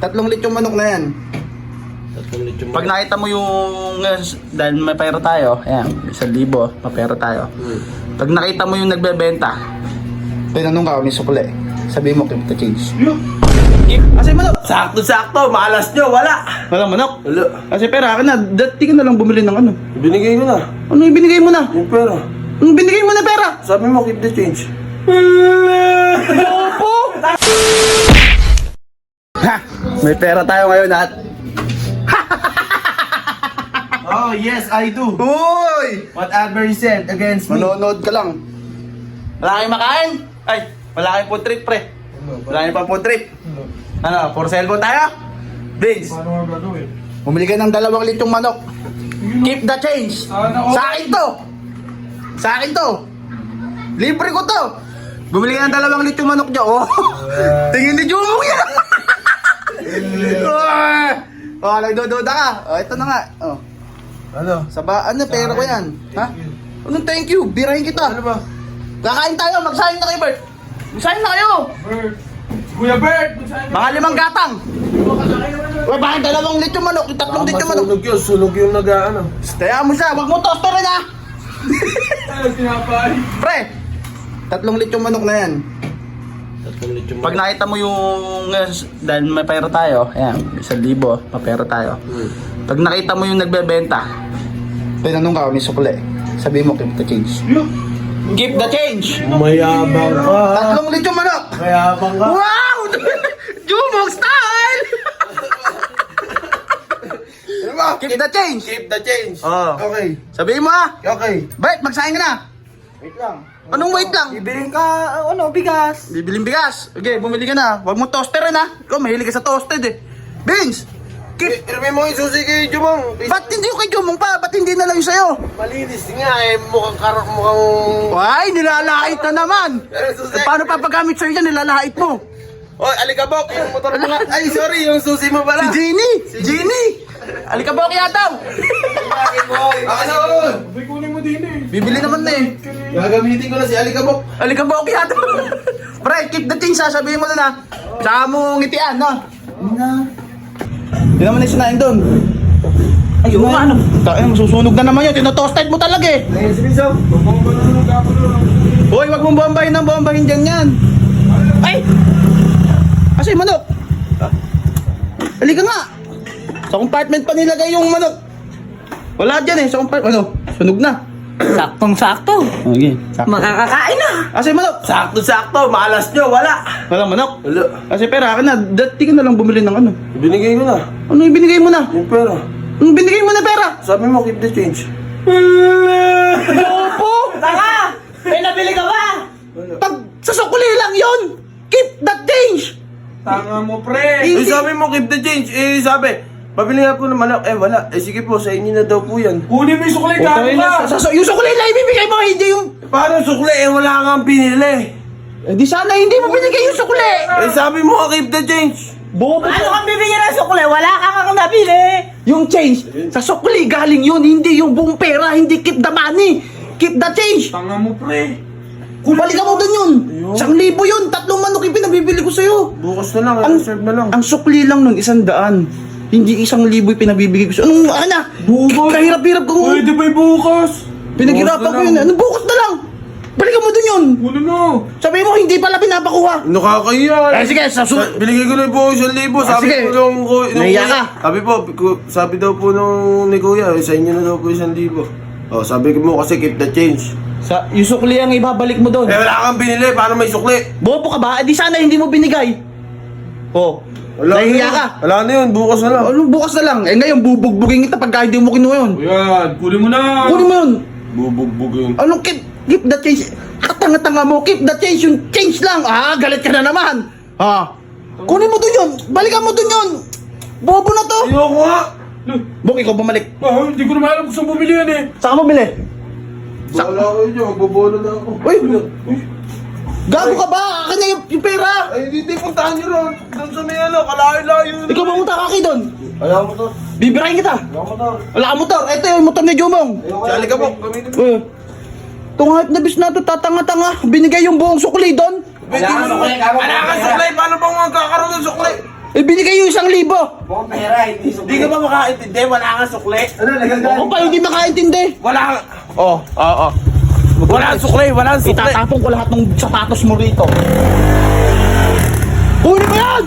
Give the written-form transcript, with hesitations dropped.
3 lechong manok na yan. Pag nakita mo yung, dahil may pera tayo, ayan, 1,000, may pera tayo. Pag nakita mo yung nagbebenta, tinanong ka, may sukle, sabihin mo, keep the change. Kasi manok! Sakto-sakto, malas nyo, wala. Walang manok? Wala. Kasi pera ka na, dati ka na lang bumili ng ano. Binigay ko na. Ano yung binigay mo na? Yung pera. Anong binigay mo na pera? Sabi mo, keep the change. Opo! Ha! May pera tayo ngayon at... Oh, yes, I do. Uy! Whatever you said against me. Manonood ka lang. Wala kayong makain? Ay, wala kayong food trip, pre. Wala kayong pang food trip. Ano, for cellphone tayo? Vince, Paano nga gagawin? bumili ka ng 2 litong manok. Keep the change. Sa akin to. Sa akin to. Libre ko to. Bumili ka ng 2 litong manok dyan. Oh. Tingin ni Jumong yan. Oh, nagdududa ka. Oh, ito na nga. Oh. Ano? Ano, pera ko yan. Ha? Anong thank you? Birahin kita. Ano ba? Kakain tayo, magsahin na kayo, Bert. Magsahin na kayo. Bert! Kuya Bert! Mga 5 gatang. Uy, bakit 2 litong manok? 3 litong manok. Sunog yung nag-ano. Kaya mo siya, wag mo tosterin ha. Ano tinapay? Pre, 3 litong manok na yan. Pag nakita mo yung, dahil may pera tayo, ayan, 1,000, may pera tayo. Pag nakita mo yung nagbebenta, tinanong ka, may sukle, sabihin mo, keep the change. Keep the change! Mayabang ka. 3 litong manok! Mayabang ka. Wow! Jumong style! Ano ba? Keep the change! Keep the change. Oh. Okay. Sabihin mo ha! Okay. Bert, magsahin ka na! Wait lang. Anong wait lang? Bibilin ka, bigas. Bibiling bigas. Okay, bumili ka na. Huwag mo toasterin ha. Ikaw, mahilig ka sa toasted eh. Vince! Keep... Irmi mo yung susi kay Jumong. Ba't hindi ko kay Jumong pa? Ba't hindi na lang yung sa'yo? Malinis nga eh, mukhang karok, mukhang... Ay, nilalait na naman! Pero susi... Eh, paano papagamit sa'yo yan? Nilalait mo. Oy, alikabok, yung motor mo nga. Ay, sorry, yung susi mo pala. Si Jeannie! Jeannie! Alikabok yata! Ano? Abay, kunin mo din eh. Bibili naman na eh. Gagamitin ko na si alikabok. Alikabok yata! Pre, keep the thing, sasabihin mo na na. Tsaka mo ngitian, no? Yun naman yung sinain doon. Ay, yun ano? Tayo, masusunog na naman yun. Tinotoasted mo talaga eh. Ayun, si Binso. Babang ba na nung gagawin lang? Hoy, wag mong bombahin ng bombahin dyan yan. Ay! Kasi manok. Halika nga. Sa compartment pa nilagay yung manok. Wala dyan eh. Sa compartment. Ano? Sunog na. Saktong-sakto. Okay. Makakakain na. Kasi manok. Sakto-sakto, malas nyo, wala. Walang manok. Wala. Kasi pera ka na. Dati ka na lang bumili ng ano. Binigay ko na. Ano yung binigay mo na? Yung pera. Anong binigay mo na pera? Sabi mo, keep the change. Opo! Tanga! May nabili ka ba? Pag sa sukuli lang yon. Keep that change. Tanga mo, pre! Eh, sabi mo, keep the change. Eh, sabi, pabili nga po ng manok. Eh, wala. Eh, sige po, sa inyo na daw po yan. Kunin mo yung suklay, gago ka! Yung sukuli lang ibibigay mo, hindi yung... Paano sukli? Eh, wala kang pinili. Eh di sana hindi mo binigay yung sukuli. Eh, sabi mo, keep the change. Bobo Ano kang bibigyan ng sukle? Wala kang nabili. Yung change, sa sukli galing yun, hindi yung buong pera, hindi keep the money. Keep the change. Tanga mo, pre! Balikan mo dun yun. 1,000 yun, 3 manok yung pinabibili ko sa'yo. Bukas na lang, reserve na lang. Ang sukli lang nun, 100. Hindi 1,000 yung pinabibigay ko sa'yo. Anong, ano? Bukas! Kahirap-hirap ko. Pwede ba yung bukas? Pinaghirapan ko yun. Ano, bukas na lang. Balikan mo dun yun. Kunin mo! Sabi mo, hindi pala pinapakuha. Nakakaya. Eh, sige, Binigay ko na po 1,000. Sabi sige. po nung Nahiya ka. Sabi daw po nung ni Kuya, sa inyo na daw po 1,000. Oh, sabi ko mo kasi keep the change. Yung sukli ang ibabalik mo doon. Eh, wala kang binili. Paano may sukli? Bobo ka ba? Eh, di sana hindi mo binigay. Oh, Wala na nahihiya yun. ka. Wala na yun. Bukas na lang. Ano, bukas na lang. Eh ngayon, bubugbugin kita pagka hindi mo kinuha yun. Ayan, kunin mo na! Kunin mo yun. Bubugbog yun. Anong keep the change? Katanga-tanga mo, keep the change. Yung change lang. Ah, galit ka na naman. Ah, kunin mo dun yun. Balikan mo dun yun. Bobo na to. Ayoko nga. Bok, ikaw bumalik. Ah, hindi ko naman alam kung saan bumili yan eh! Saan ka bumili? Wala ko yun. Magbobolo na ako. Uy, gago ka ba? Akin na yung pera. Ay, hindi puntahan nyo ron. Doon sa may kalayo-layo. Ikaw pumunta ka doon. Ayaw mo to. Bibirahin kita. Ayaw mo to. Wala ka motor. Ito yung motor ni Jumong. Sali ka po. Gamitin mo. Itong hype na bis na to, tatanga-tanga. Binigay yung buong sukli doon. Wala kang suklay. Paano bang magkakaroon ng suklay? Eh, binigay yung 1,000. Mga pera, hindi ka ba makaintindi? Wala kang sukle. Ako pa hindi makaintindi. Wala kang... Oo. Wala kang sukle, wala kang sukle. Itatapon ko lahat ng sapatos mo rito. Kunin mo yan!